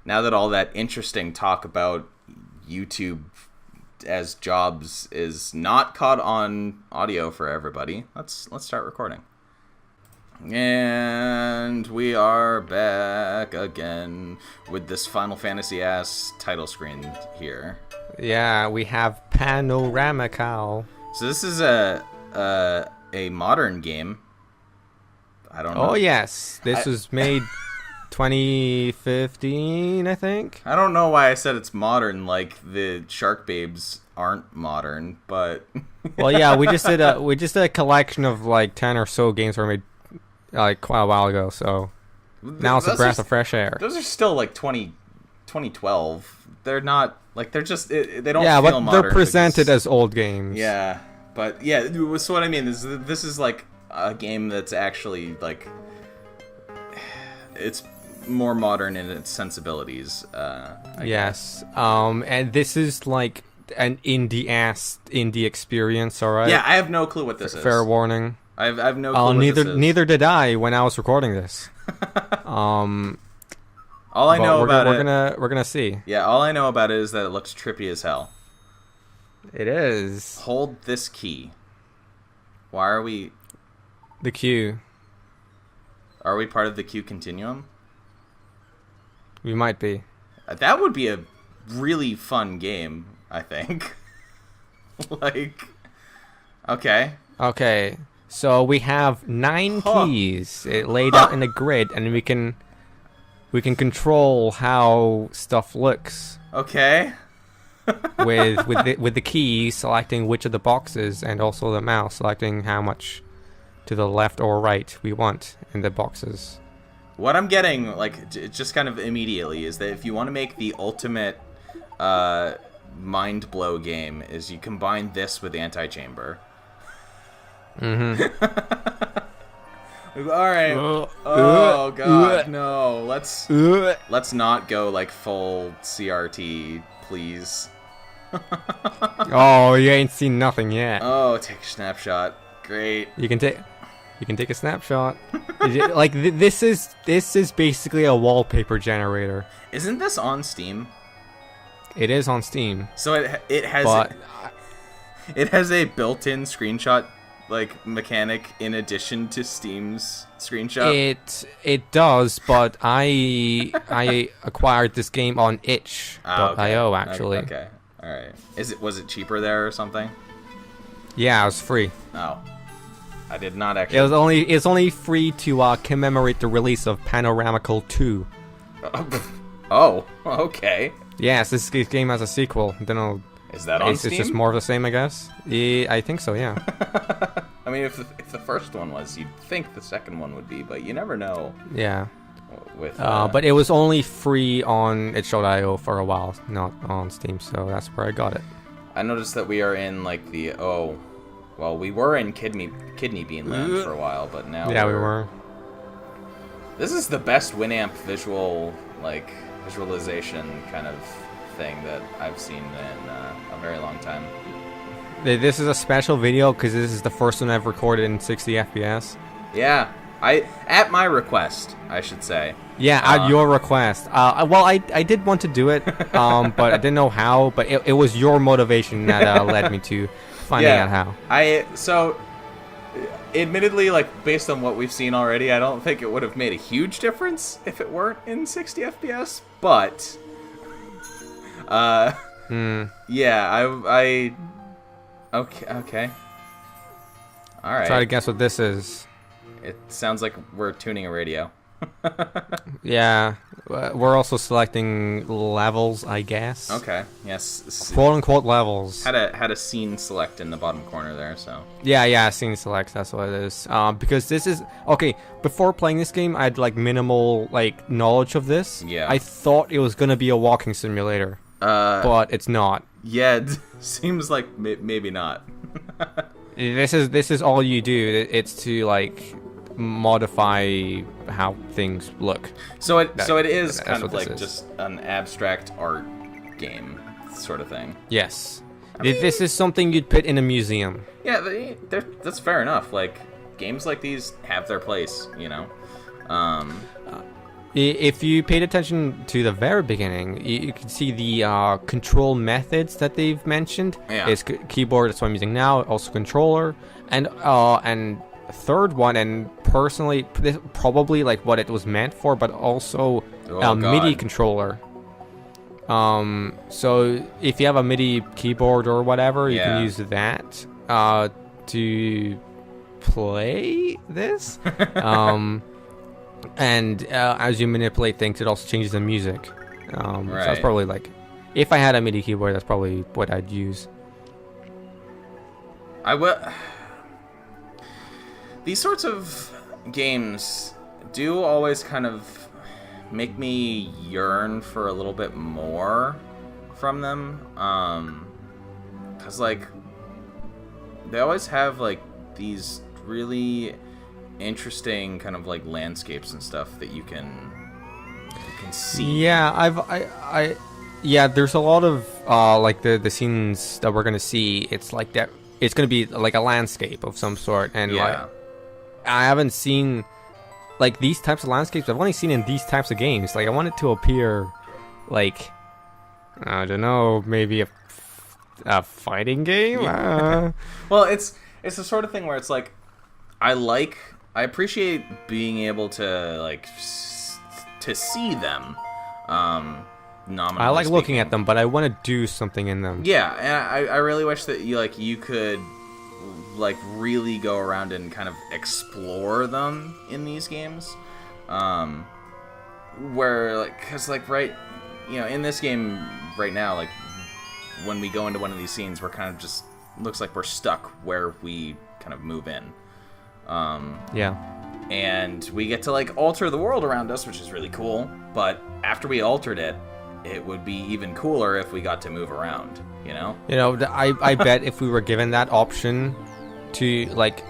now that all that interesting talk about YouTube as jobs is not caught on audio for everybody, let's start recording. And we are back again with this Final Fantasy ass title screen here. Yeah, we have Panoramical. So this is a modern game. I don't know. Oh yes, this was made 2015, I think. I don't know why I said it's modern. Like the Shark Babes aren't modern, but well, yeah, we just did a collection of like 10 or so games that were made like quite a while ago. So now it's a breath of fresh air. Those are still like 2012. They're not like they're just they don't. Yeah, feel but modern. they're presented as old games. Yeah, but yeah, so what I mean is this is like a game that's actually like it's more modern in its sensibilities. I guess. And this is like an indie experience. All right. Yeah, I have no clue what this is. Fair warning. I have no clue. Neither did I when I was recording this. All I know about it, we're gonna see. Yeah, all I know about it is that it looks trippy as hell. It is. Hold this key. Why are we? The queue. Are we part of the queue continuum? We might be. That would be a really fun game, I think. Like, okay. Okay, so we have 9 keys laid out in a grid, and we can control how stuff looks. Okay. with the key selecting which of the boxes, and also the mouse selecting how much to the left or right we want in the boxes. What I'm getting, like, just kind of immediately, is that if you want to make the ultimate mind blow game, is you combine this with Anti-Chamber. Mm-hmm. All right. Oh God, no. Let's not go like full CRT, please. Oh, you ain't seen nothing yet. Oh, take a snapshot. Great. You can take a snapshot. Like this is basically a wallpaper generator. Isn't this on Steam? It is on Steam. So it has a built-in screenshot like mechanic in addition to Steam's screenshot. It does, but I acquired this game on itch.io actually. Okay. All right. Was it cheaper there or something? Yeah, it was free. Oh. I did not actually. It's only free to commemorate the release of Panoramical 2. Oh, okay. Yes, this game has a sequel. Don't know. Is that on Steam? It's just more of the same, I guess. Yeah, I think so. Yeah. I mean, if the first one was, you'd think the second one would be, but you never know. Yeah. But it was only free on itch.io for a while, not on Steam, so that's where I got it. I noticed that we are in like we were in Kidney Bean Land for a while, but now we were. This is the best Winamp visualization kind of thing that I've seen in a very long time. This is a special video because this is the first one I've recorded in 60 FPS. Yeah, at my request, I should say. Yeah, at your request. Well, I did want to do it, but I didn't know how. But it was your motivation that led me to finding out how. So, admittedly, like based on what we've seen already, I don't think it would have made a huge difference if it weren't in 60 FPS. But, yeah, Okay. All right. Try to guess what this is. It sounds like we're tuning a radio. Yeah, we're also selecting levels, I guess. Okay. Yes. Quote unquote levels. Had a scene select in the bottom corner there. So. Yeah. Scene select. That's what it is. Because this is okay. Before playing this game, I had like minimal like knowledge of this. Yeah. I thought it was gonna be a walking simulator. But it's not. Yeah, it seems like maybe not. This is all you do. It's to like modify how things look. So it is kind of like just an abstract art game sort of thing. Yes. This is something you'd put in a museum. Yeah, that's fair enough. Like games like these have their place, you know. If you paid attention to the very beginning, you can see the control methods that they've mentioned. Yeah. It's keyboard, that's what I'm using now, also controller, and third one, and personally, this probably like what it was meant for, but also MIDI controller. So if you have a MIDI keyboard or whatever, you can use that to play this. And as you manipulate things, it also changes the music. So that's probably like, if I had a MIDI keyboard, that's probably what I'd use. I will. These sorts of games do always kind of make me yearn for a little bit more from them. 'Cause like they always have like these really interesting kind of like landscapes and stuff that you can see. Yeah, yeah, there's a lot of like the scenes that we're gonna see. It's like that. It's gonna be like a landscape of some sort, and like I haven't seen like these types of landscapes. I've only seen in these types of games. Like I want it to appear like, I don't know, maybe a fighting game. Well, it's the sort of thing where it's like I appreciate being able to like to see them. I like looking at them, but I want to do something in them. Yeah, and I really wish that you could like really go around and kind of explore them in these games. Where like, cause like in this game right now, like when we go into one of these scenes, we're kind of just looks like we're stuck where we kind of move in. And we get to like alter the world around us, which is really cool. But after we altered it, it would be even cooler if we got to move around, you know? I bet if we were given that option to like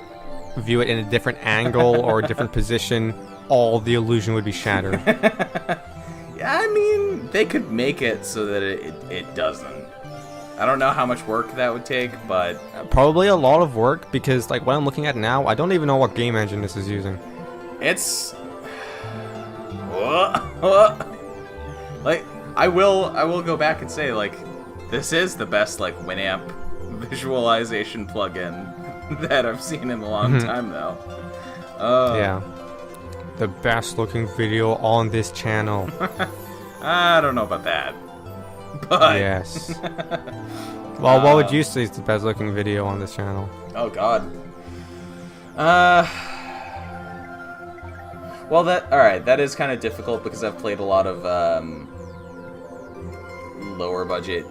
view it in a different angle or a different position, all the illusion would be shattered. Yeah, I mean, they could make it so that it doesn't. I don't know how much work that would take, but probably a lot of work, because like what I'm looking at now, I don't even know what game engine this is using. It's like I will go back and say like this is the best like Winamp visualization plugin that I've seen in a long time though. Yeah. The best looking video on this channel. I don't know about that. But yes. Well, what would you say is the best looking video on this channel? Oh god. Well, that is kind of difficult because I've played a lot of lower budget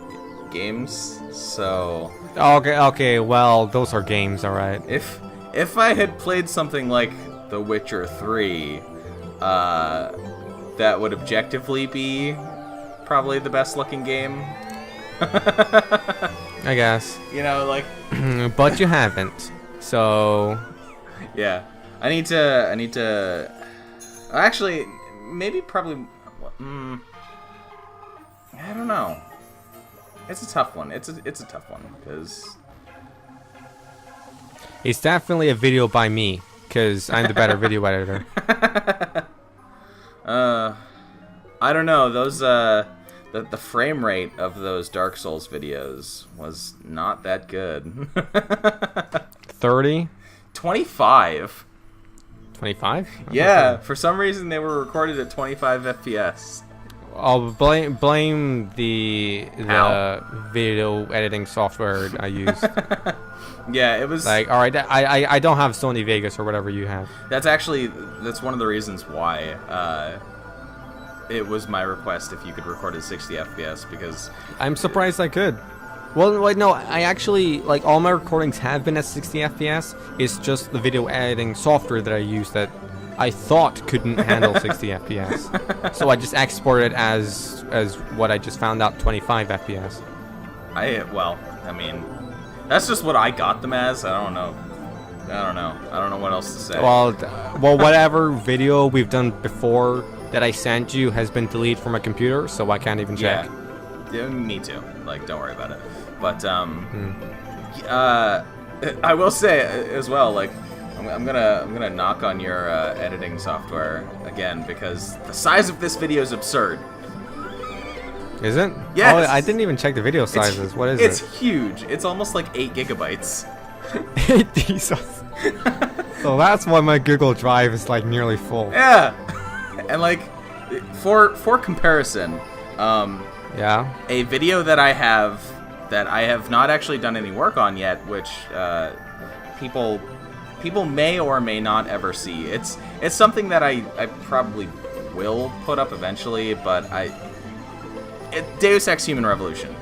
games, so okay, well, those are games, all right. If I had played something like The Witcher 3, that would objectively be probably the best looking game. I guess. Like but you haven't. So yeah. I need to actually maybe probably I don't know. It's a tough one. It's a tough one because it's definitely a video by me, because I'm the better video editor. I don't know. Those the frame rate of those Dark Souls videos was not that good. 30? 25. 25? Yeah, for some reason they were recorded at 25 FPS. I'll blame the video editing software I used. Yeah, it was like, all right, I don't have Sony Vegas or whatever you have. That's one of the reasons why it was my request if you could record at 60 FPS, because I'm surprised I could. Well, wait, no, I actually, like, all my recordings have been at 60 FPS. It's just the video editing software that I use that I thought couldn't handle 60 FPS. So I just exported as what I just found out, 25 FPS. I mean, that's just what I got them as. I don't know what else to say. Well, whatever video we've done before that I sent you has been deleted from my computer, so I can't even check. Yeah, me too. Like, don't worry about it. But I will say as well, like I'm gonna knock on your editing software again because the size of this video is absurd. Is it? Yes. Oh, I didn't even check the video sizes. What is it? It's huge. It's almost like 8 gigabytes. 8 Jesus. So that's why my Google Drive is like nearly full. Yeah. And like, for comparison, yeah, a video that I have not actually done any work on yet, which people may or may not ever see. It's something that I probably will put up eventually, but Deus Ex Human Revolution.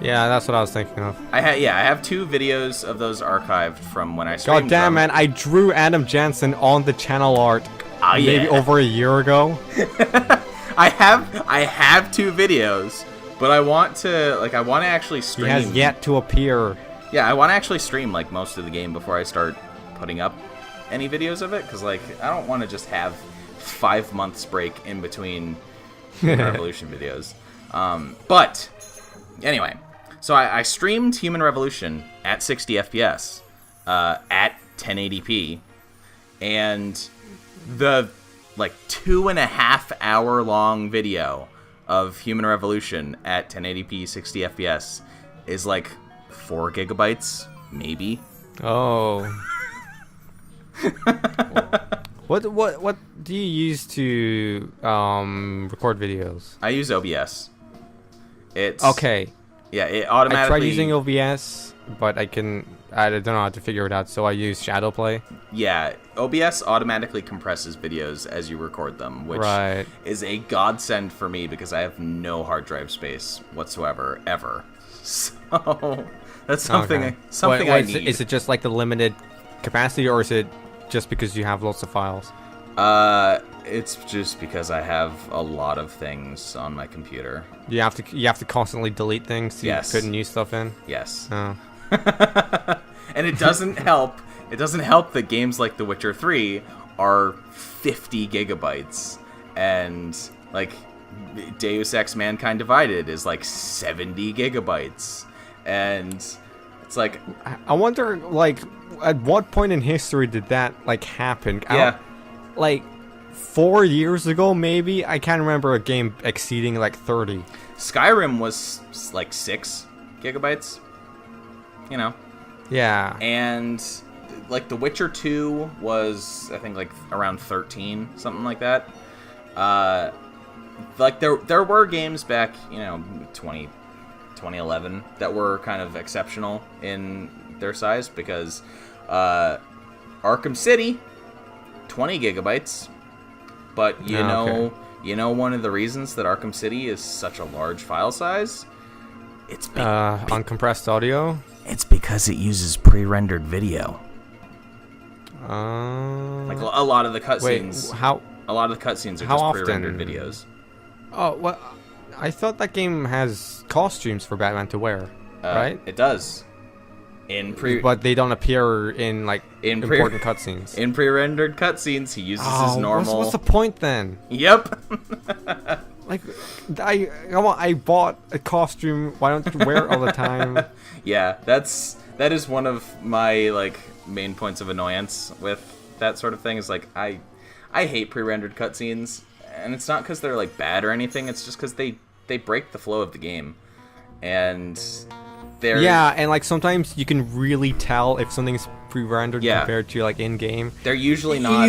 Yeah, that's what I was thinking of. I have 2 videos of those archived from when I streamed. God damn, man! I drew Adam Jansen on the channel art maybe over a year ago. I have 2 videos, but I want to actually stream. He has yet to appear. Yeah, I want to actually stream like most of the game before I start putting up any videos of it, because like I don't want to just have 5 months break in between Revolution videos. But anyway, so I streamed Human Revolution at 60 FPS at 1080p, and the like 2.5 hour long video of Human Revolution at 1080p 60 FPS is like 4 gigabytes, maybe. Oh. What do you use to record videos? I use OBS. It's okay. Yeah, it automatically. I tried using OBS, but I don't know how to figure it out, so I use Shadowplay. Yeah, OBS automatically compresses videos as you record them, which is a godsend for me because I have no hard drive space whatsoever, ever. So that's something I need. Is it just like the limited capacity, or is it just because you have lots of files? It's just because I have a lot of things on my computer. You have to constantly delete things to put new stuff in? Yes. Oh. And it doesn't help. It doesn't help that games like The Witcher 3 are 50 gigabytes, and like Deus Ex: Mankind Divided is like 70 gigabytes, and it's like I wonder, like, at what point in history did that like happen? Yeah. Like 4 years ago, maybe? I can't remember a game exceeding like 30. Skyrim was like 6 gigabytes. You know. Yeah. And like The Witcher 2 was, I think, like around 13, something like that. Like there were games back, 2011 that were kind of exceptional in their size, because Arkham City, 20 gigabytes. But you know one of the reasons that Arkham City is such a large file size? It's uncompressed audio? It's because it uses pre-rendered video. Like a lot of the cutscenes. A lot of the cutscenes are just pre-rendered videos. Oh, well, I thought that game has costumes for Batman to wear, right? It does. But they don't appear in like important cutscenes. In pre-rendered cutscenes, he uses his normal. What's the point then? Yep. Like, I bought a costume. Why don't you wear it all the time? Yeah, that is one of my like main points of annoyance with that sort of thing. Is like I hate pre-rendered cutscenes, and it's not because they're like bad or anything. It's just because they break the flow of the game, and and like sometimes you can really tell if something's pre-rendered compared to like in-game. They're usually not.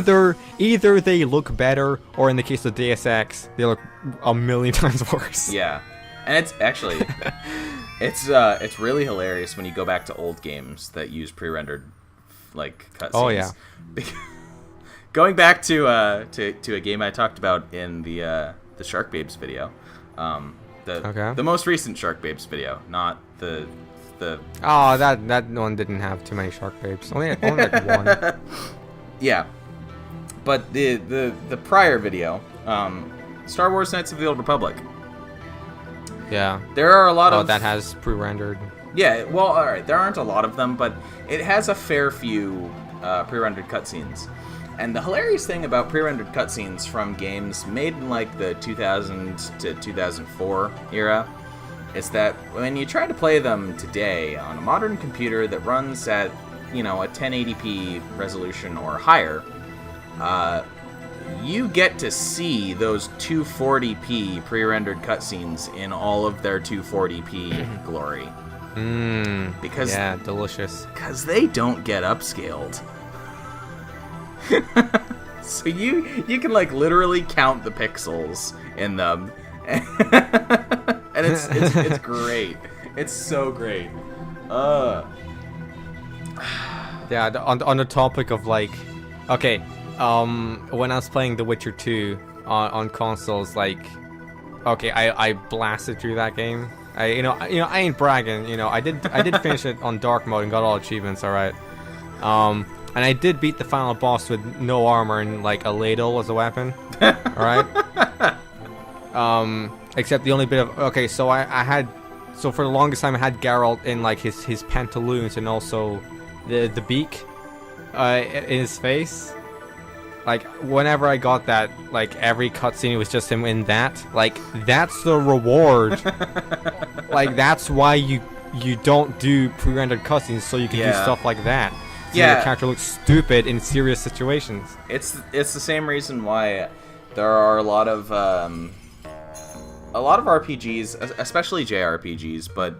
Either they look better, or in the case of Deus Ex, they look a million times worse. Yeah, and it's actually it's really hilarious when you go back to old games that use pre-rendered like cutscenes. Oh yeah. Going back to a game I talked about in the Shark Babes video, the most recent Shark Babes video, not the. Oh, that one didn't have too many Shark Babes. Only like one. Yeah, but the prior video, Star Wars: Knights of the Old Republic. Yeah. There are a lot of that has pre-rendered. Yeah, well, all right. There aren't a lot of them, but it has a fair few pre-rendered cutscenes. And the hilarious thing about pre-rendered cutscenes from games made in like the 2000 to 2004 era is that when you try to play them today on a modern computer that runs at you know, a 1080p resolution or higher, you get to see those 240p pre-rendered cutscenes in all of their 240p glory. Because yeah, delicious. Because they don't get upscaled. So you can like literally count the pixels in them, and it's great. It's so great. Yeah, on the topic of like, okay, when I was playing The Witcher 2 on consoles, like, okay, I blasted through that game. I ain't bragging. You know, I did finish it on dark mode and got all achievements. All right. And I did beat the final boss with no armor and like a ladle as a weapon. All right. Except the only bit of so I had for the longest time I had Geralt in like his pantaloons and also the beak in his face. Like whenever I got that, like every cutscene was just him in that. Like that's the reward. Like that's why you don't do pre-rendered cutscenes, so you can do stuff like that. So the character looks stupid in serious situations. It's the same reason why there are a lot of RPGs, especially JRPGs, but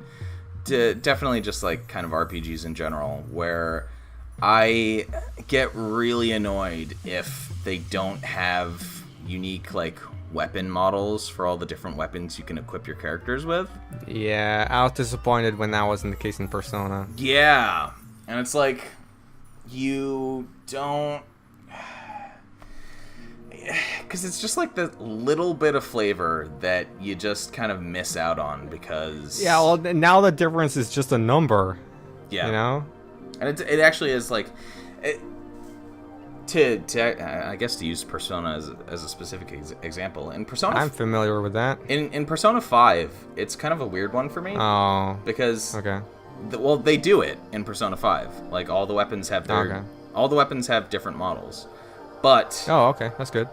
definitely just like kind of RPGs in general, where I get really annoyed if they don't have unique like weapon models for all the different weapons you can equip your characters with. Yeah, I was disappointed when that wasn't the case in Persona. Yeah, and it's like you don't, because it's just like the little bit of flavor that you just kind of miss out on because well now the difference is just a number. Yeah, you know. And it actually is like, I guess to use Persona as a specific example. In Persona, I'm familiar with that. In Persona 5, it's kind of a weird one for me. Oh. Because okay. They do it in Persona 5. Like all the weapons have all the weapons have different models, but okay, that's good.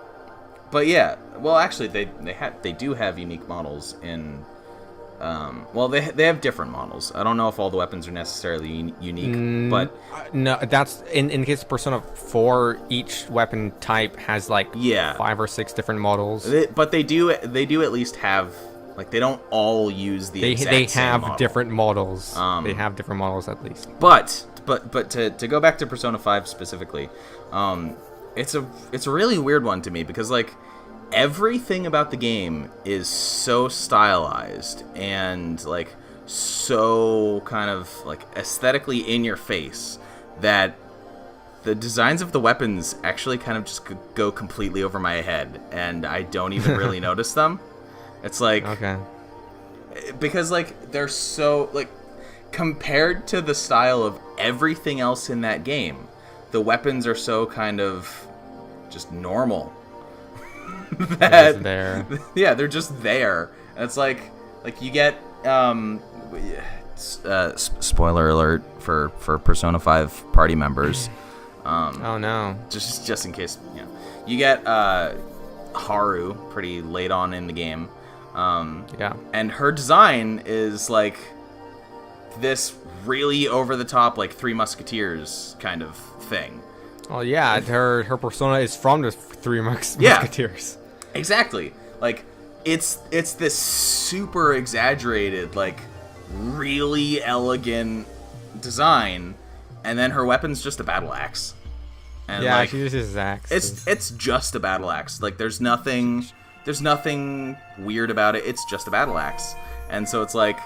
But yeah, well actually they do have unique models in. They have different models. I don't know if all the weapons are necessarily unique, but no, that's in case of Persona 4, each weapon type has like 5 or 6 different models. But they do at least have, like, they don't all use the exact same model. Different models. They have different models at least. But to go back to Persona 5 specifically, it's a really weird one to me because like everything about the game is so stylized and like so kind of like aesthetically in your face that the designs of the weapons actually kind of just go completely over my head and I don't even really notice them. It's like, because like they're so like compared to the style of everything else in that game, the weapons are so kind of just normal. That there. Yeah, they're just there. And it's like you get spoiler alert for Persona 5 party members. Oh no. Just in case, you get Haru pretty late on in the game. And her design is like this really over the top like Three Musketeers kind of thing. Oh yeah, her persona is from the Three Musketeers. Exactly. Like it's this super exaggerated, like really elegant design, and then her weapon's just a battle axe. And like, she uses his axe. It's just a battle axe. Like there's nothing weird about it. It's just a battle axe. And so it's like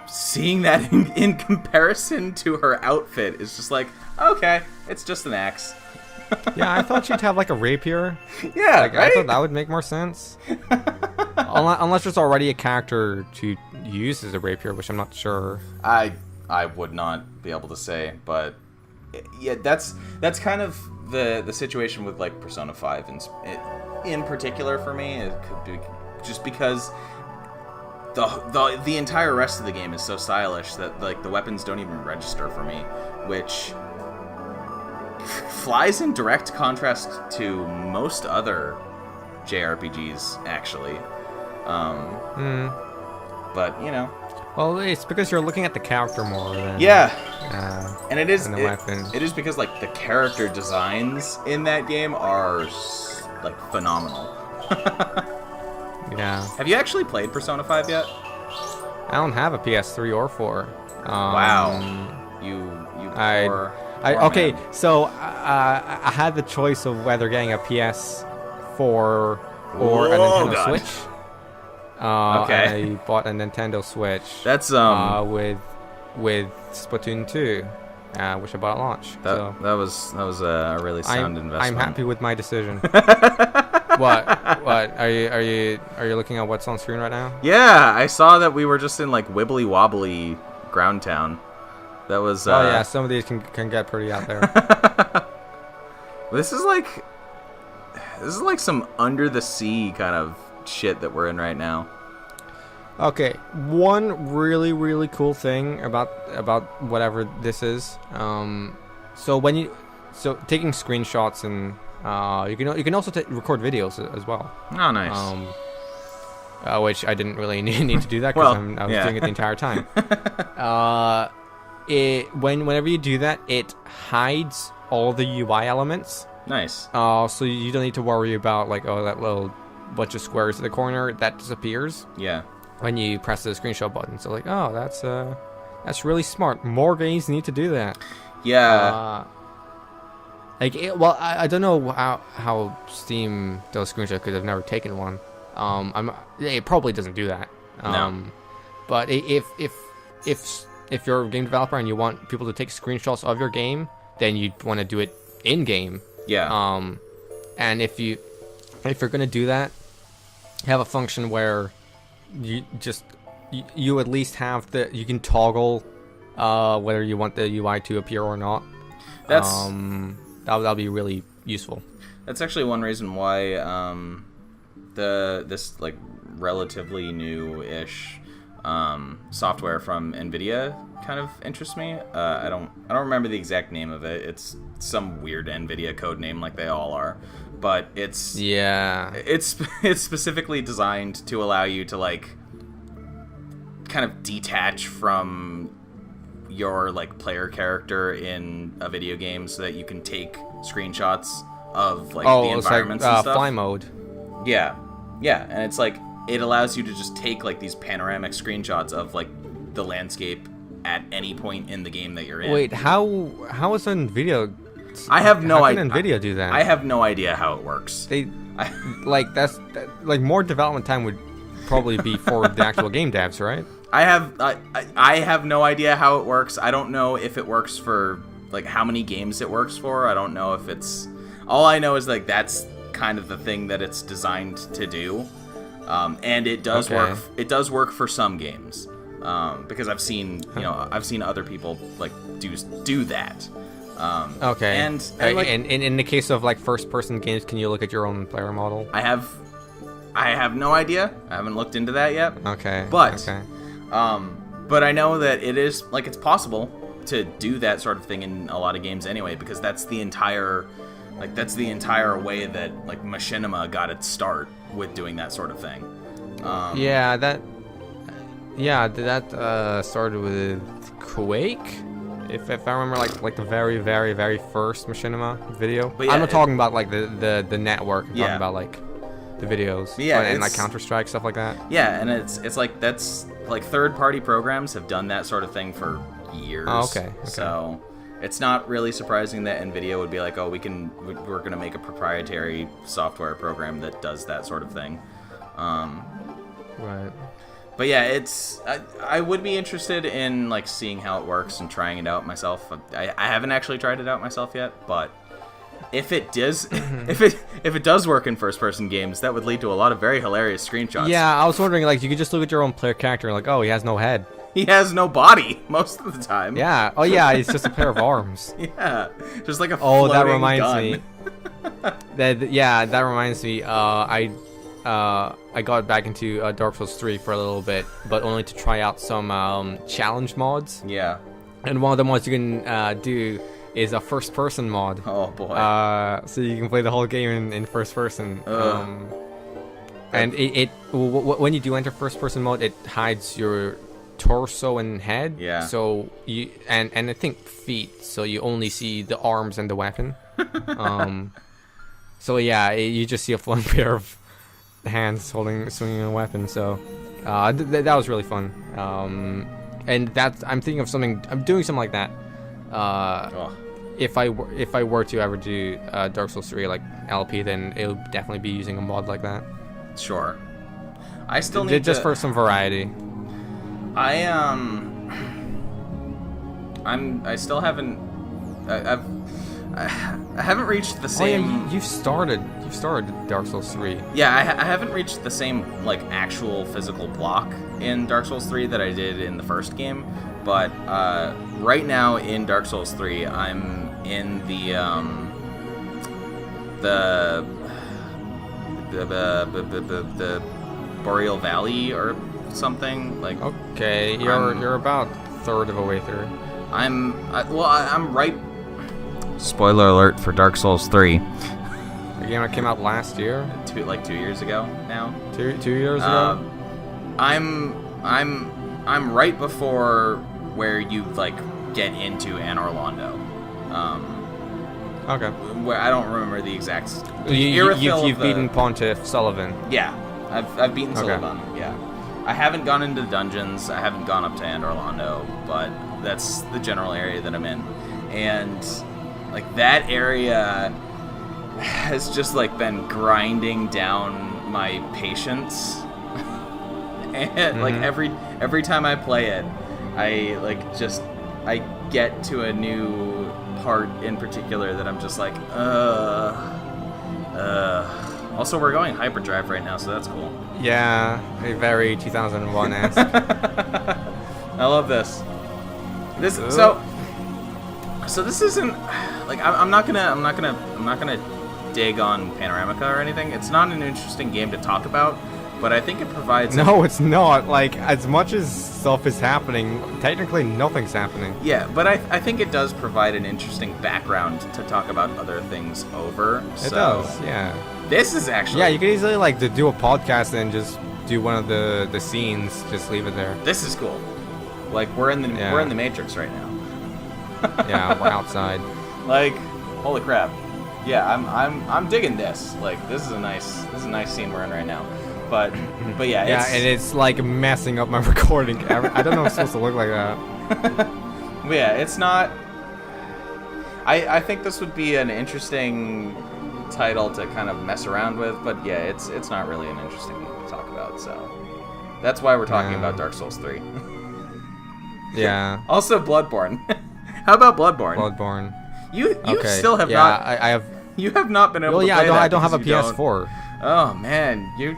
seeing that in comparison to her outfit is just like, okay, it's just an axe. Yeah, I thought she'd have like a rapier. Yeah, like, right? I thought that would make more sense. Unless there's already a character to use as a rapier, which I'm not sure. I would not be able to say, but yeah, that's kind of the situation with like Persona 5 in particular for me. It could be just because the entire rest of the game is so stylish that like the weapons don't even register for me, which flies in direct contrast to most other JRPGs actually. But well, it's because you're looking at the character more than And it is and the weapon. It is because like the character designs in that game are like phenomenal. Yeah. Have you actually played Persona 5 yet? I don't have a PS3 or 4. Wow. You poor okay, man. so I had the choice of whether getting a PS4 or a Nintendo Switch. Okay. I bought a Nintendo Switch. That's with Splatoon 2, which I bought at launch. That was a really sound investment. I'm happy with my decision. What? Are you looking at what's on screen right now? Yeah, I saw that we were just in like wibbly wobbly ground town. That was. Oh yeah, some of these can get pretty out there. This is like some under the sea kind of shit that we're in right now. Okay, one really really cool thing about whatever this is. So taking screenshots and you can also record videos as well. Oh, nice. Which I didn't really need to do that because I was doing it the entire time. Whenever you do that, it hides all the UI elements. Nice. So you don't need to worry about like that little bunch of squares in the corner that disappears. Yeah. When you press the screenshot button, so like, that's really smart. More games need to do that. Yeah. I don't know how Steam does screenshots because I've never taken one. It probably doesn't do that. No. But if you're a game developer and you want people to take screenshots of your game, then you'd want to do it in game. Yeah. And if you're gonna do that, have a function where you at least have you can toggle whether you want the UI to appear or not. That'll be really useful. That's actually one reason why this like relatively new-ish software from NVIDIA kind of interests me. I don't remember the exact name of it. It's some weird NVIDIA code name like they all are. But it's specifically designed to allow you to like kind of detach from your like player character in a video game so that you can take screenshots of like the environments and stuff. Fly mode. Yeah, and it's like it allows you to just take like these panoramic screenshots of like the landscape at any point in the game that you're in. Wait, how is NVIDIA? I have no idea. How can NVIDIA do that? I have no idea how it works. More development time would probably be for the actual game devs, right? I have no idea how it works. I don't know if it works for like how many games it works for. I don't know if it's. All I know is like that's kind of the thing that it's designed to do, and it does work. It does work for some games, because I've seen other people like do that. Okay. And like, in the case of like first-person games, can you look at your own player model? I have no idea. I haven't looked into that yet. Okay. But I know that it is like it's possible to do that sort of thing in a lot of games anyway, because that's the entire way that like Machinima got its start with doing that sort of thing. That started with Quake. If I remember, like the very, very, very first Machinima video. But yeah, I'm not talking about like the network. I'm talking about like the videos. And like Counter-Strike, stuff like that. Yeah, and it's like that's like third-party programs have done that sort of thing for years. Oh, okay. So it's not really surprising that NVIDIA would be like, oh, we're gonna make a proprietary software program that does that sort of thing. Right. But yeah, I would be interested in like seeing how it works and trying it out myself. I haven't actually tried it out myself yet, but if it does, if it does work in first-person games, that would lead to a lot of very hilarious screenshots. Yeah, I was wondering, like, you could just look at your own player character and like, oh, he has no head. He has no body most of the time. Yeah. Oh yeah, it's just a pair of arms. Yeah, just like a that reminds gun. me. That reminds me. I got back into Dark Souls 3 for a little bit, but only to try out some challenge mods. Yeah. And one of the mods you can do is a first-person mod. Oh boy. So you can play the whole game in first person. And when you do enter first-person mode, it hides your torso and head. Yeah. So you and I think feet. So you only see the arms and the weapon. So yeah, you just see a floating pair of hands swinging a weapon. So that was really fun. And I'm thinking of something. I'm doing something like that. If I were to ever do Dark Souls 3 like LP, then it would definitely be using a mod like that. Sure. I still need just for some variety. I still haven't. I haven't reached the same. Oh, yeah, you've started Dark Souls 3. Yeah, I haven't reached the same like actual physical block in Dark Souls 3 that I did in the first game. But right now in Dark Souls 3, I'm in the Boreal Valley or something like. Okay, you're about a third of a way through. I'm right. Spoiler alert for Dark Souls 3. The game that came out last year. 2 years ago now. 2 years ago. I'm right before where you like get into Anor Londo. Okay. Where I don't remember the exact. You've beaten Pontiff Sullivan. Yeah, I've beaten Sullivan. Yeah, I haven't gone into the dungeons. I haven't gone up to Anor Londo, but that's the general area that I'm in, and like that area has just like been grinding down my patience, and like every time I play it, I get to a new part in particular that I'm just like, Also, we're going hyperdrive right now, so that's cool. Yeah, a very 2001-esque. I love this. So this isn't like I'm not gonna dig on Panoramica or anything. It's not an interesting game to talk about, but I think it provides. No, it's not. Like, as much as stuff is happening, technically nothing's happening. Yeah, but I think it does provide an interesting background to talk about other things over. It does, yeah. This is actually. Yeah, you could easily like do a podcast and just do one of the scenes, just leave it there. This is cool. Like we're in the Matrix right now. Yeah, we're outside. Like, holy crap. Yeah, I'm digging this. Like, this is a nice scene we're in right now. But yeah, yeah, and it's like messing up my recording. I don't know if it's supposed to look like that. But yeah, it's not. I think this would be an interesting title to kind of mess around with, but yeah, it's not really an interesting game to talk about. So that's why we're talking about Dark Souls 3. Yeah. Also, Bloodborne. How about Bloodborne? Bloodborne. You okay. Still have not. not. I have. You have not been able to play that. I don't have a PS4. Oh man, you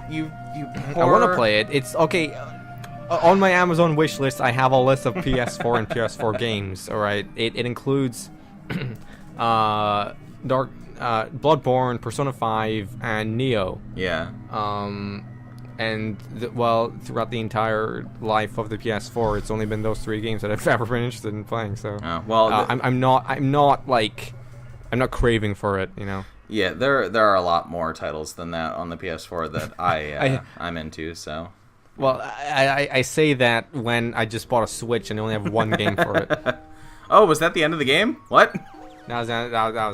poor... I want to play it. It's okay. On my Amazon wish list, I have a list of PS4 and PS4 games. All right, it includes Bloodborne, Persona 5, and Neo. Yeah. And throughout the entire life of the PS4, it's only been those 3 games that I've ever been interested in playing. So, I'm not craving for it, you know. Yeah, there are a lot more titles than that on the PS4 that I'm into. So, well, I say that when I just bought a Switch and I only have one game for it. Oh, was that the end of the game? What? That was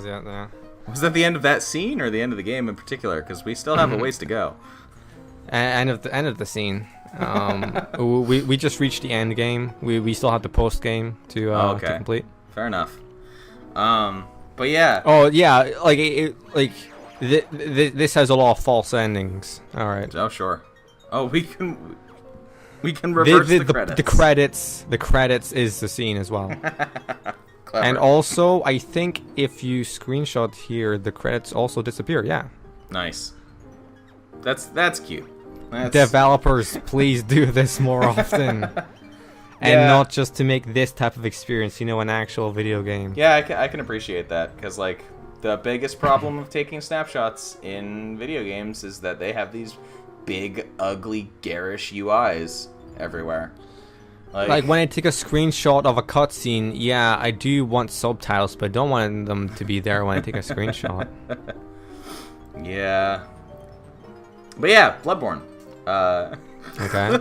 it. Yeah. Was that the end of that scene or the end of the game in particular? Because we still have a ways to go. End of the scene. We just reached the end game. We still have the post game to complete. Fair enough. But yeah. Oh yeah, this has a lot of false endings. All right. Oh sure. Oh, we can reverse the credits. The credits is the scene as well. Clever. And also, I think if you screenshot here, the credits also disappear. Yeah. Nice. That's cute. Developers, please do this more often. And not just to make this type of experience, an actual video game. Yeah, I can appreciate that, because, like, the biggest problem of taking snapshots in video games is that they have these big, ugly, garish UIs everywhere. Like when I take a screenshot of a cutscene, yeah, I do want subtitles, but I don't want them to be there when I take a screenshot. Yeah. But yeah, Bloodborne. Okay.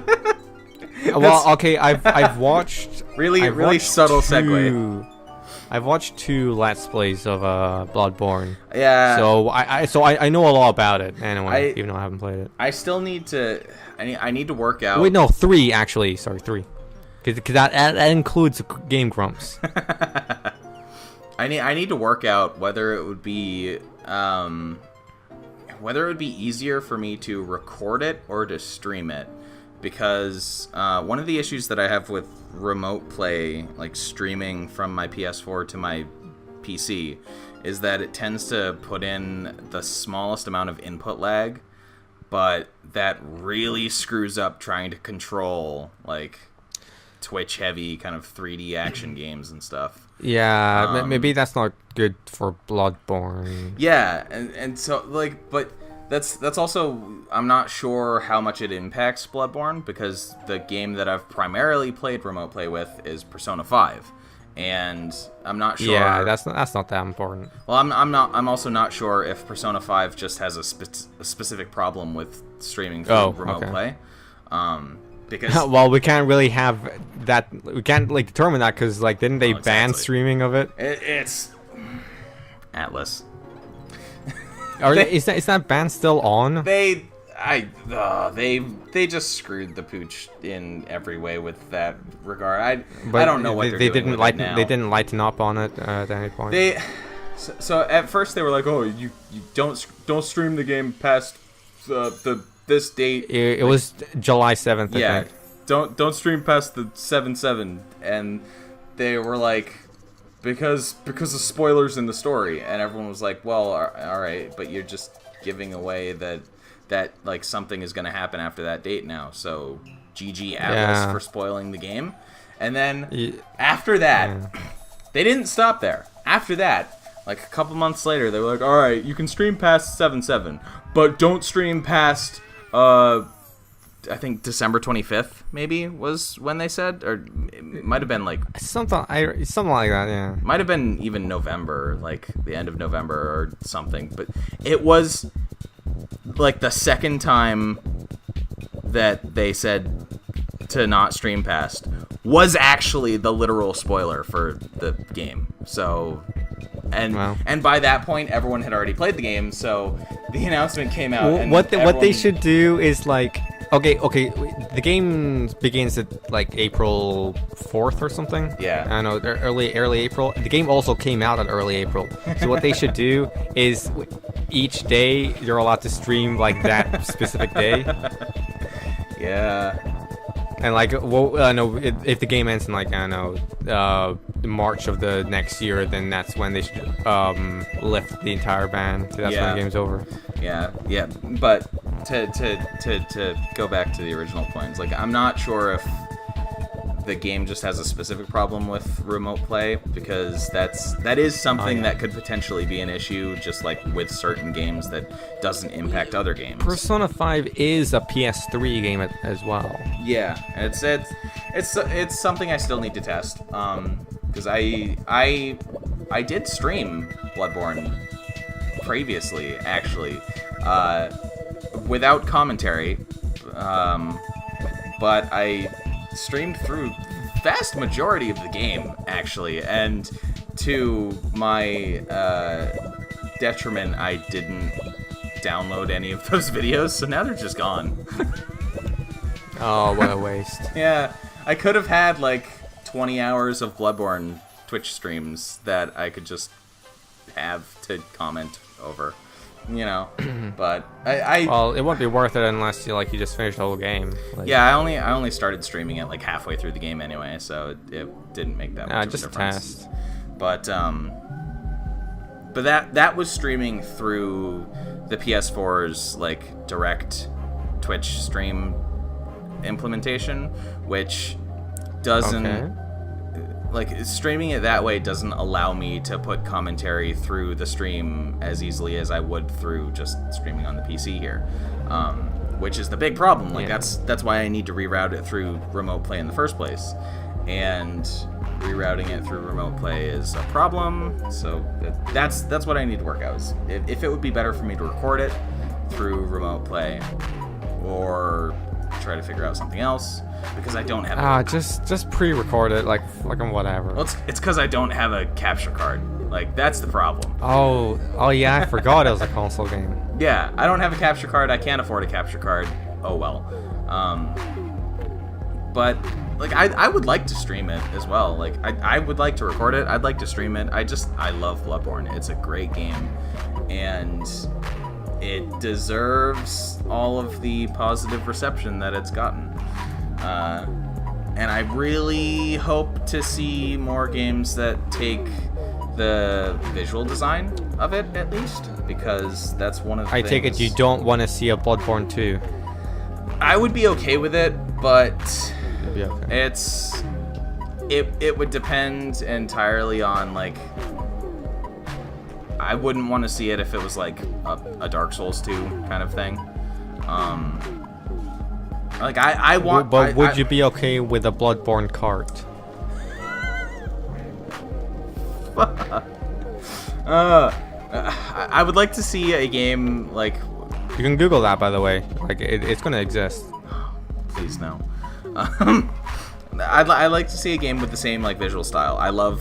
Well, okay, I've watched really subtle segue. I've watched 2 Let's Plays of Bloodborne. Yeah. So I know a lot about it anyway, even though I haven't played it. I still need to. I need to work out. Wait, no, 3 actually. Sorry, 3. Because that includes Game Grumps. I need to work out whether it would be easier for me to record it or to stream it, because one of the issues that I have with remote play, like streaming from my PS4 to my PC, is that it tends to put in the smallest amount of input lag, but that really screws up trying to control like Twitch heavy kind of 3D action games and stuff. Yeah, maybe that's not good for Bloodborne. Yeah, and so like, but that's also, I'm not sure how much it impacts Bloodborne, because the game that I've primarily played remote play with is Persona 5, and I'm not sure. Yeah, that's not that important. Well, I'm also not sure if Persona 5 just has a specific problem with streaming through remote play. Because well, we can't really have that. We can't like determine that because like didn't they ban streaming of it? It's Atlas. Is that ban still on? They just screwed the pooch in every way with that regard. I don't know what they're doing with it now. They didn't lighten up on it at any point. So at first they were like, oh, you don't stream the game past this date. It was July 7th. Yeah, I think. don't stream past the 7/7, and they were like, because of spoilers in the story, and everyone was like, well, all right, but you're just giving away that like something is going to happen after that date now, so GG Atlas for spoiling the game. And then after that, they didn't stop there. After that, like a couple months later, they were like, all right, you can stream past 7/7, but don't stream past I think December 25th maybe was when they said, or it might have been like something like that. Yeah, might have been even November, like the end of November or something. But it was like the second time that they said to not stream past was actually the literal spoiler for the game. So and by that point everyone had already played the game, so the announcement came out. And what they should do is like, okay, the game begins at like April 4th or something. Yeah, I know, early April. The game also came out in early April. So what they should do is each day you're allowed to stream like that specific day. Yeah. And like, no, if the game ends in like, I don't know, March of the next year, then that's when they should lift the entire ban. So that's when the game's over. Yeah. But to go back to the original points, like, I'm not sure if the game just has a specific problem with remote play, because that is something that could potentially be an issue, just like with certain games, that doesn't impact other games. Persona 5 is a PS3 game as well. Yeah, it's something I still need to test, because I did stream Bloodborne previously, actually, without commentary, but I streamed through vast majority of the game, actually, and to my detriment, I didn't download any of those videos, so now they're just gone. Oh, what a waste. Yeah, I could have had like 20 hours of Bloodborne Twitch streams that I could just have to comment over, you know. But well, it won't be worth it unless you just finish the whole game. Like, yeah, I only started streaming it like halfway through the game anyway, so it didn't make that much of a difference. Just a test. But that was streaming through the PS4's like direct Twitch stream implementation, which doesn't like, streaming it that way doesn't allow me to put commentary through the stream as easily as I would through just streaming on the PC here, which is the big problem. Like, that's why I need to reroute it through remote play in the first place, and rerouting it through remote play is a problem. So that's what I need to work out, is if it would be better for me to record it through remote play, or try to figure out something else because I don't have. Just pre-record it, like fucking whatever. Well, it's because I don't have a capture card. Like that's the problem. Oh yeah, I forgot it was a console game. Yeah, I don't have a capture card. I can't afford a capture card. Oh well. But like I would like to stream it as well. Like I would like to record it. I'd like to stream it. I love Bloodborne. It's a great game, and it deserves all of the positive reception that it's gotten. And I really hope to see more games that take the visual design of it, at least, because that's one of the I take it you don't want to see a Bloodborne 2. I would be okay with it, but It'd be okay. it would depend entirely on, like, I wouldn't want to see it if it was like a Dark Souls 2 kind of thing. Like I want. But would you be okay with a Bloodborne cart? I would like to see a game like. You can Google that, by the way. Like it's gonna exist. Please no. I'd like to see a game with the same like visual style. I love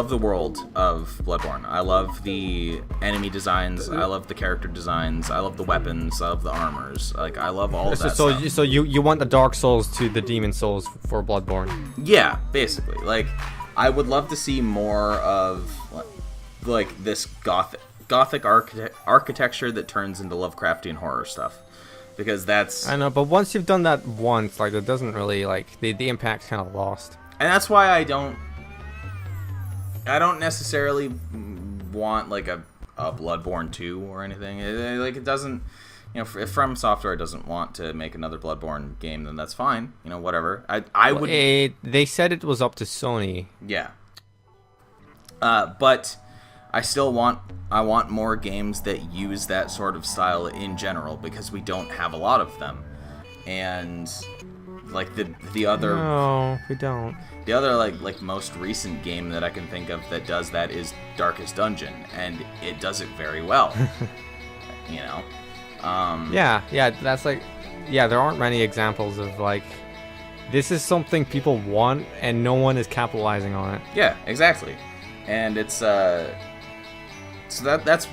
the world of Bloodborne. I love the enemy designs. I love the character designs. I love the weapons. I love the armors. Like I love all of that stuff. So you want the Dark Souls to the Demon Souls for Bloodborne? Yeah, basically. Like I would love to see more of like this gothic architecture that turns into Lovecraftian horror stuff. Because that's... I know, but once you've done that once, like, it doesn't really, like, the impact's kind of lost. And that's why I don't necessarily want, like, a Bloodborne 2 or anything. It doesn't... You know, if From Software doesn't want to make another Bloodborne game, then that's fine. You know, whatever. I would... They said it was up to Sony. Yeah. But... I want more games that use that sort of style in general because we don't have a lot of them. And like the other No, we don't. The other like most recent game that I can think of that does that is Darkest Dungeon, and it does it very well. You know? Yeah, that's like there aren't many examples of like this is something people want and no one is capitalizing on it. Yeah, exactly. And it's so that's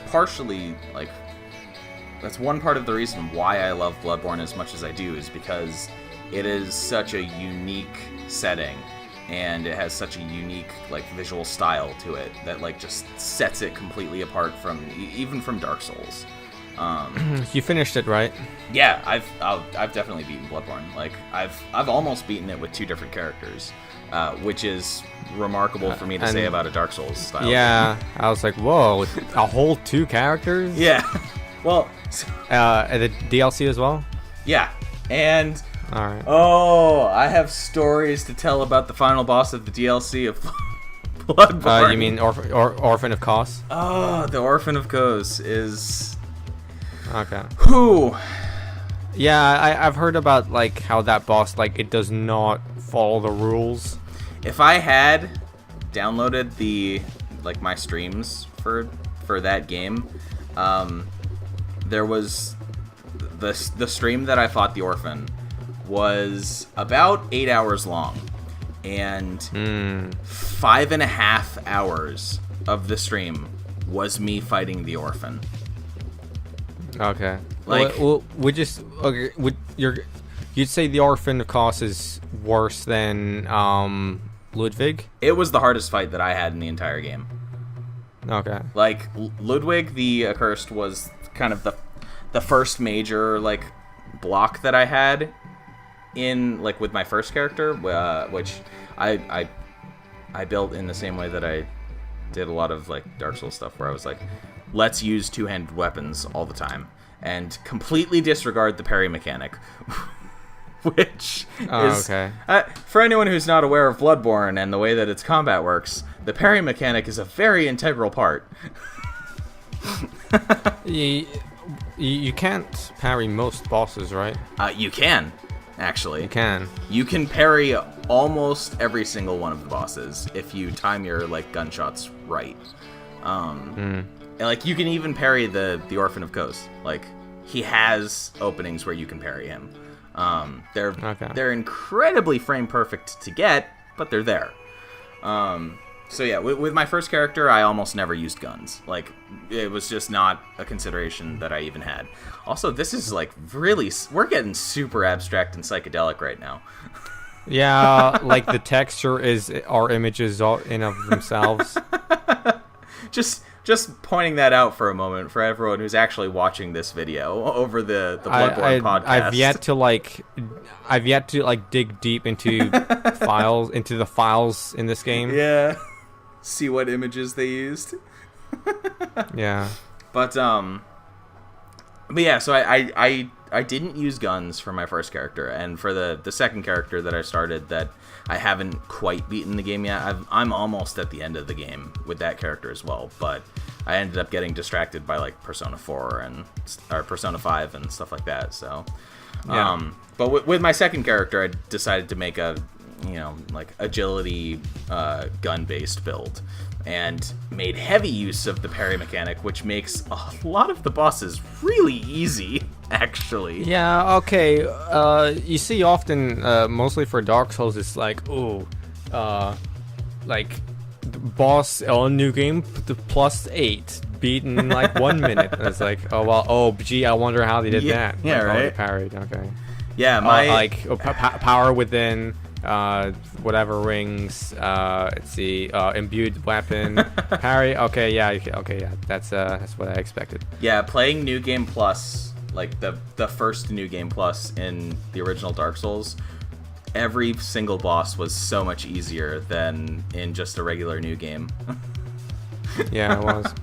partially like that's one part of the reason why I love Bloodborne as much as I do, is because it is such a unique setting and it has such a unique like visual style to it that like just sets it completely apart from even from Dark Souls. You finished it, right? Yeah, I've definitely beaten Bloodborne. Like I've almost beaten it with 2 different characters, which is remarkable for me to say about a Dark Souls style. Yeah, I was like, whoa, a whole 2 characters? Yeah. Well, the DLC as well? Yeah. And all right. Oh, I have stories to tell about the final boss of the DLC of Bloodborne. You mean Orphan of Kos? Oh, the Orphan of Kos is okay. Whew. Yeah, I've heard about like how that boss like it does not follow the rules. If I had downloaded my streams for that game, there was the stream that I fought the Orphan was about 8 hours long, and 5.5 hours of the stream was me fighting the Orphan. Okay. Like, you'd say the Orphan of Kos is worse than Ludwig? It was the hardest fight that I had in the entire game. Okay. Like Ludwig the Accursed was kind of the first major like block that I had in like with my first character, which I built in the same way that I did a lot of like Dark Souls stuff, where I was like, let's use 2-handed weapons all the time and completely disregard the parry mechanic. Which is, okay. For anyone who's not aware of Bloodborne and the way that its combat works, the parry mechanic is a very integral part. You can't parry most bosses, right? You can, actually. You can. You can parry almost every single one of the bosses if you time your like gunshots right. And like you can even parry the Orphan of Kos. Like he has openings where you can parry him. They're incredibly frame perfect to get, but they're there. So yeah, with my first character, I almost never used guns. Like, it was just not a consideration that I even had. Also, this is like really, we're getting super abstract and psychedelic right now. Yeah, like the texture are images all in of themselves. Just pointing that out for a moment for everyone who's actually watching this video over the Bloodborne podcast. I've yet to dig deep into the files in this game. Yeah. See what images they used. Yeah. But yeah, so I didn't use guns for my first character, and for the second character that I started that I haven't quite beaten the game yet. I'm almost at the end of the game with that character as well, but I ended up getting distracted by like Persona 4 or Persona 5 and stuff like that. So, yeah. But with my second character, I decided to make a agility gun-based build, and made heavy use of the parry mechanic, which makes a lot of the bosses really easy, actually. Yeah, okay. You see often, mostly for Dark Souls, it's like, boss on new game, +8, beaten in like 1 minute. And it's like, gee, I wonder how they did that. Yeah, right? They parried, okay. Yeah, power within... whatever rings, let's see, imbued weapon, parry. Okay, yeah. That's what I expected. Yeah, playing New Game Plus, like the first New Game Plus in the original Dark Souls, every single boss was so much easier than in just a regular new game. Yeah, it was.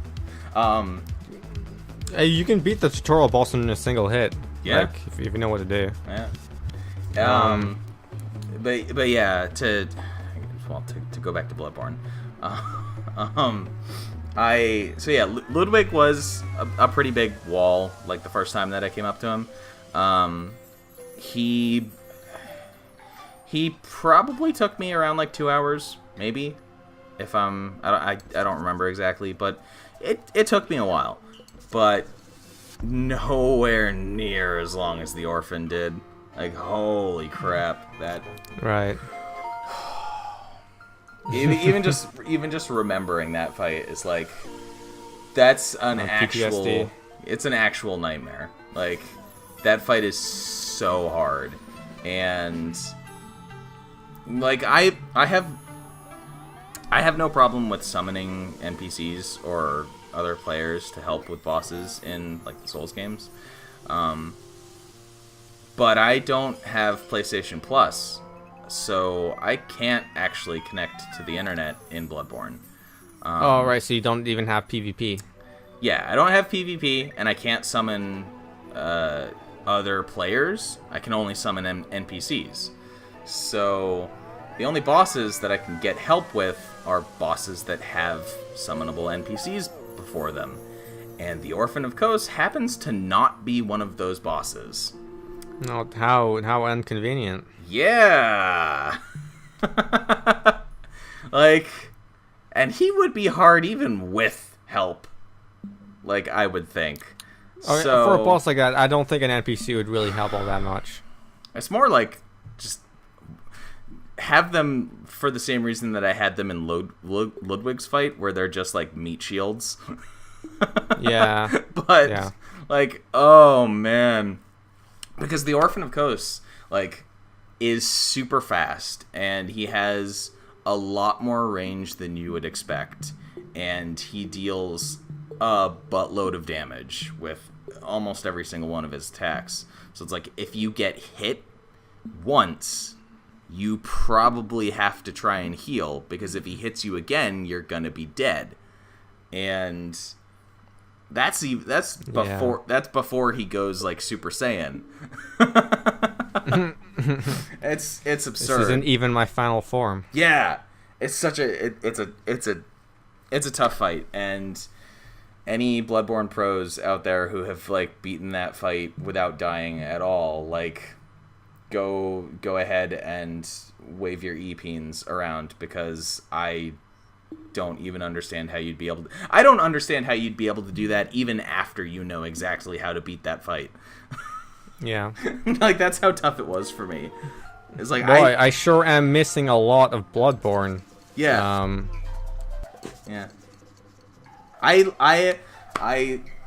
You can beat the tutorial boss in a single hit. Yeah, like, if you know what to do. Yeah. But yeah, to go back to Bloodborne, Ludwig was a pretty big wall. Like the first time that I came up to him, he probably took me around like 2 hours, maybe, if I don't remember exactly, but it took me a while, but nowhere near as long as the Orphan did. Like, holy crap, that... Right. even just remembering that fight is like, that's an actual... PTSD. It's an actual nightmare. Like, that fight is so hard. And, like, I have no problem with summoning NPCs or other players to help with bosses in, like, the Souls games. But I don't have PlayStation Plus, so I can't actually connect to the internet in Bloodborne. Right, so you don't even have PvP. Yeah, I don't have PvP, and I can't summon other players. I can only summon NPCs. So the only bosses that I can get help with are bosses that have summonable NPCs before them. And the Orphan of Kos happens to not be one of those bosses. No, how inconvenient. Yeah. Like, and he would be hard even with help. Like, I would think. Okay, so, for a boss like that, I don't think an NPC would really help all that much. It's more like just have them for the same reason that I had them in Ludwig's fight, where they're just like meat shields. Yeah. But yeah. Like, oh man. Because the Orphan of Kos, like, is super fast, and he has a lot more range than you would expect, and he deals a buttload of damage with almost every single one of his attacks. So it's like, if you get hit once, you probably have to try and heal, because if he hits you again, you're gonna be dead. And... That's before he goes like Super Saiyan. It's absurd. This isn't even my final form. Yeah, it's such it's a tough fight, and any Bloodborne pros out there who have like beaten that fight without dying at all, like go ahead and wave your E-Peens around, because I don't even understand how you'd be able to... I don't understand how you'd be able to do that even after you know exactly how to beat that fight. Yeah. Like, that's how tough it was for me. It's like, Boy, I sure am missing a lot of Bloodborne. Yeah. Yeah.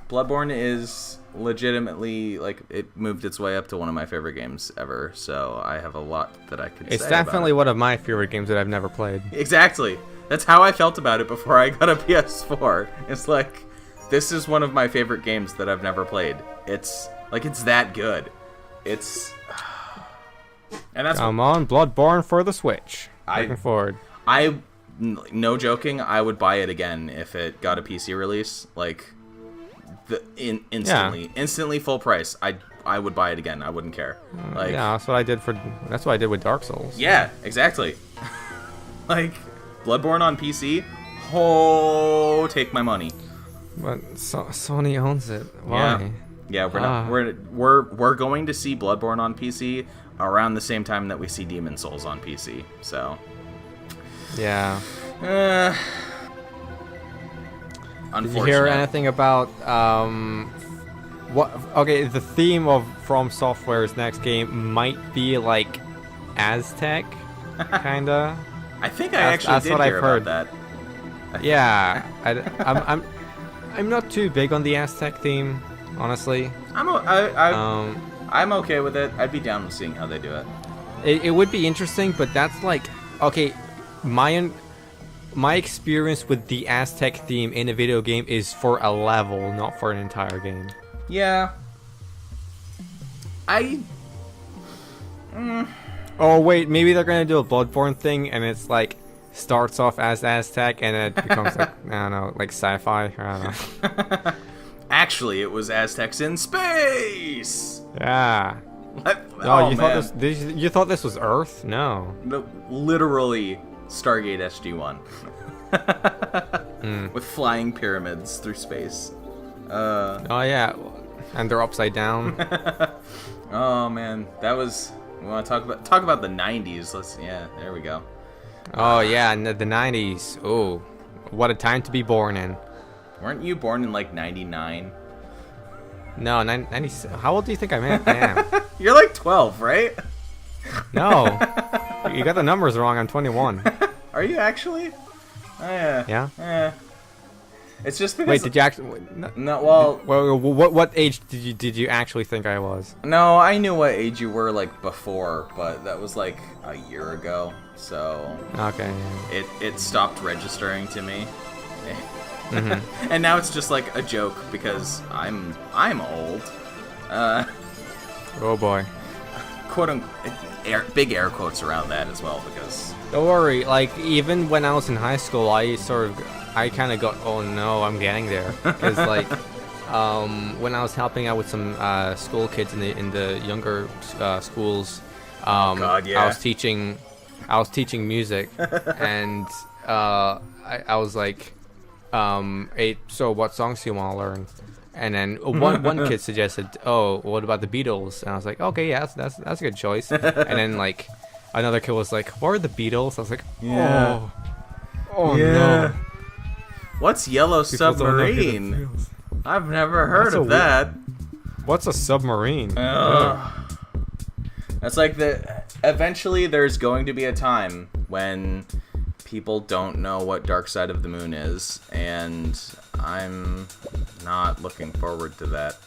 Bloodborne is legitimately, like, it moved its way up to one of my favorite games ever, so I have a lot that I could say. It's definitely one of my favorite games that I've never played. Exactly. That's how I felt about it before I got a PS4. It's like, this is one of my favorite games that I've never played. It's like, it's that good. It's and that's Come on, Bloodborne for the Switch. Looking forward. No joking, I would buy it again if it got a PC release. Like, instantly full price. I would buy it again. I wouldn't care. Like, yeah, that's what I did with Dark Souls. Yeah, exactly. Like, Bloodborne on PC. Oh, take my money. But Sony owns it. Why? Yeah, we're going to see Bloodborne on PC around the same time that we see Demon Souls on PC. So. Yeah. Unfortunate. Did you hear anything about what? Okay, the theme of From Software's next game might be like Aztec, kinda. I think I actually did hear about that. Yeah, I'm not too big on the Aztec theme, honestly. I'm okay with it. I'd be down with seeing how they do it. It would be interesting, but that's like, okay, my experience with the Aztec theme in a video game is for a level, not for an entire game. Yeah. Oh wait, maybe they're gonna do a Bloodborne thing, and it's like starts off as Aztec, and it becomes like I don't know, like sci-fi. I don't know. Actually, it was Aztecs in space. Yeah. Oh, you thought this was Earth? No. Literally Stargate SG-1. With flying pyramids through space. Oh yeah, and they're upside down. Oh man, that was. We want to talk about the 90s. There we go. Oh yeah, the 90s. Oh, what a time to be born in. Weren't you born in like 99? No, 90. How old do you think I am? You're like 12, right? No, you got the numbers wrong. I'm 21. Are you actually? Yeah. It's just because. Wait, did you actually? No. Well, what age did you actually think I was? No, I knew what age you were like before, but that was like a year ago. So. Okay. It stopped registering to me. Mm-hmm. And now it's just like a joke because I'm old. Oh boy. Quote unquote, big air quotes around that as well because. Don't worry. Like even when I was in high school, I kind of got, oh no, I'm getting there, because like when I was helping out with some school kids in the younger schools, I was teaching music, and I was like, hey, so what songs do you want to learn? And then one kid suggested, oh, what about the Beatles? And I was like, okay, yeah, that's a good choice. And then like another kid was like, what are the Beatles? I was like, oh yeah. No. What's Yellow Submarine? I've never heard of that. What's a submarine? That's like eventually there's going to be a time when people don't know what Dark Side of the Moon is, and I'm not looking forward to that.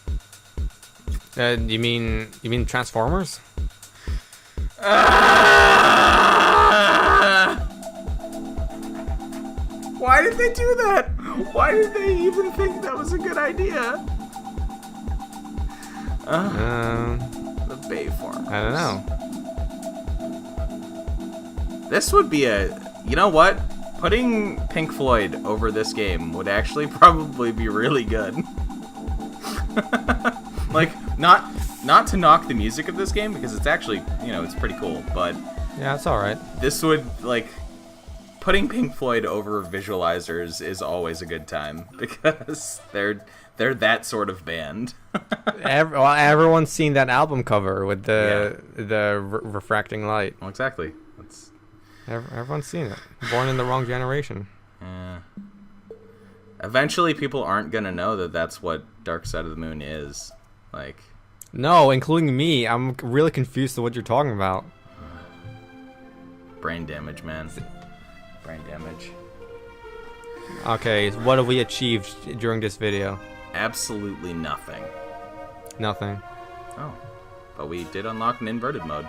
You mean Transformers? Why did they do that? Why did they even think that was a good idea? The Bayfarmers. I don't know. This would be you know what? Putting Pink Floyd over this game would actually probably be really good. Like, not to knock the music of this game, because it's actually, it's pretty cool, but... Yeah, it's alright. This would, like... Putting Pink Floyd over visualizers is always a good time, because they're that sort of band. Everyone's seen that album cover with the refracting light. Well, exactly. Everyone's seen it. Born in the wrong generation. Yeah. Eventually, people aren't gonna know that that's what Dark Side of the Moon is. Like, No, including me. I'm really confused to what you're talking about. Brain damage, man. Brain damage. Okay, what have we achieved during this video? Absolutely nothing. Nothing. Oh. But we did unlock an inverted mode.